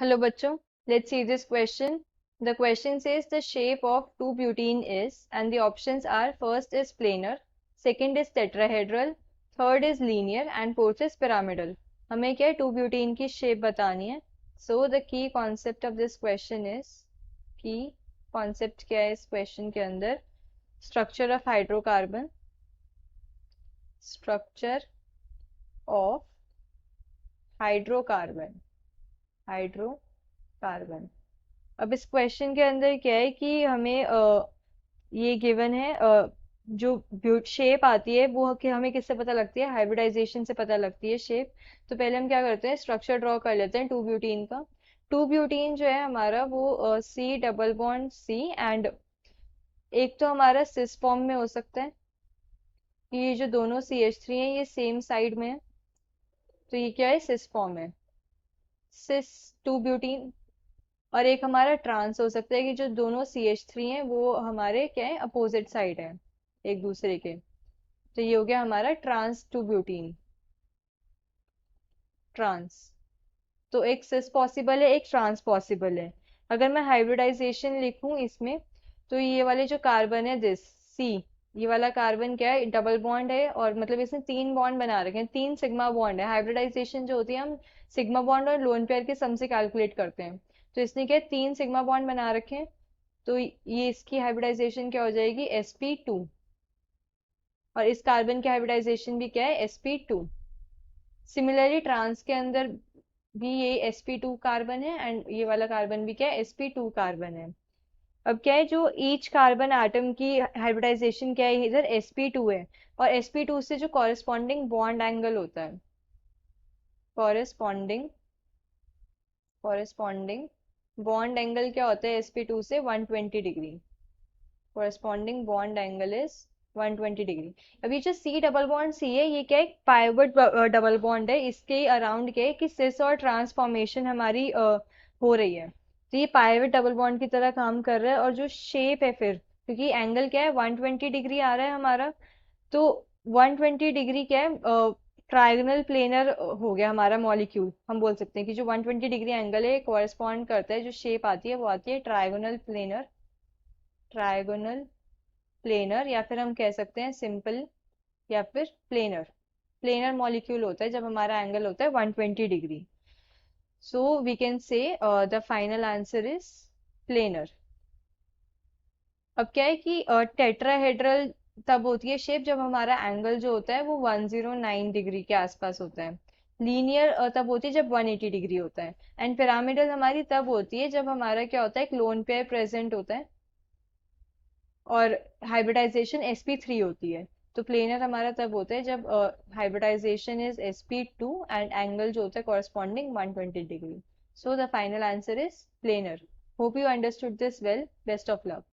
Hello bachcho, let's see this question. The question says the shape of 2-butene is, and the options are first is planar, second is tetrahedral, third is linear and fourth is pyramidal. हमें क्या है 2-butene की shape बतानी है. So the key concept of this question is, key concept क्या है इस question के अंदर? Structure of hydrocarbon, structure of hydrocarbon, hydrocarbon. अब इस क्वेश्चन के अंदर क्या है कि हमें ये गिवन है जो शेप आती है वो कि हमें किससे पता लगती है, हाइब्रिडाइजेशन से पता लगती है शेप. तो पहले हम क्या करते हैं, स्ट्रक्चर ड्रॉ कर लेते हैं 2-ब्यूटीन का. 2-ब्यूटीन जो है हमारा वो C double bond C, and एक तो हमारा सिस फॉर्म में हो सकता है कि ये जो दोनों CH3 हैं ये सेम साइड में है, तो ये क्या है, सिस फॉर्म है, सिस 2-ब्यूटीन. और एक हमारा ट्रांस हो सकता है कि जो दोनों CH3 हैं वो हमारे क्या है, अपोजिट साइड है एक दूसरे के. तो ये हो गया हमारा ट्रांस 2-ब्यूटीन, ट्रांस. तो एक सिस पॉसिबल है, एक ट्रांस पॉसिबल है. अगर मैं हाइब्रिडाइजेशन लिखूं इसमें, तो ये वाले जो कार्बन है दिस सी, ये वाला कार्बन क्या है, डबल बॉन्ड है, और मतलब इसने 3 बॉन्ड बना रखे हैं, 3 सिग्मा बॉन्ड है. हाइब्रिडाइजेशन जो होती है हम सिग्मा बॉन्ड और लोन पेयर के सम से कैलकुलेट करते हैं. तो इसने क्या 3 सिग्मा बॉन्ड बना रखे हैं, तो ये इसकी हाइब्रिडाइजेशन क्या हो जाएगी, sp2. और इस कार्बन की हाइब्रिडाइजेशन भी क्या है, sp2. सिमिलरली ट्रांस के अंदर भी ये sp2 कार्बन है, एंड ये वाला कार्बन भी क्या है, sp2 कार्बन है. अब क्या है, जो ईच कार्बन एटम की हाइब्रिडाइजेशन क्या है, इधर sp2 है, और sp2 से जो कॉरेस्पॉन्डिंग बॉन्ड एंगल होता है, कॉरेस्पॉन्डिंग कॉरेस्पॉन्डिंग बॉन्ड एंगल क्या होता है sp2 से, 120 degree. Corresponding bond angle is 120 degree. अभी जो सी डबल बॉन्ड सी है ये क्या है, पाइवट डबल बॉन्ड है. इसके अराउंड क्या है कि सिस और ट्रांसफॉर्मेशन हमारी हो रही है. तो ये पाइवट डबल बॉन्ड की तरह काम कर रहा है. और जो शेप है फिर, क्योंकि एंगल क्या है 120 डिग्री आ रहा है हमारा, तो 120 डिग्री क्या है, ट्रायगोनल प्लेनर हो गया हमारा मॉलिक्यूल. हम बोल सकते हैं कि जो 120 डिग्री एंगल है कॉरेस्पॉन्ड करता है, जो शेप आती है वो आती है ट्रायगोनल प्लेनर, ट्रायगोनल प्लेनर, या फिर हम कह सकते हैं सिंपल, या फिर प्लेनर. प्लेनर मॉलिक्यूल होता है जब हमारा एंगल होता है 120 degree. So we can say the final answer is planar. अब क्या है कि टेट्राहेड्रल तब होती है शेप जब हमारा एंगल जो होता है वो 109 डिग्री के आसपास होता है. लीनियर तब होती है जब 180 डिग्री होता है. एंड पिरामिडल हमारी तब होती है जब हमारा क्या होता है, एक लोन पेयर प्रेजेंट होता है और हाइब्रिडाइजेशन sp3 होती है. तो प्लेनर हमारा तब होता है जब hybridisation is sp2 and angle जो होता है corresponding 120 degree. So the final answer is planar. Hope you understood this well. Best of luck.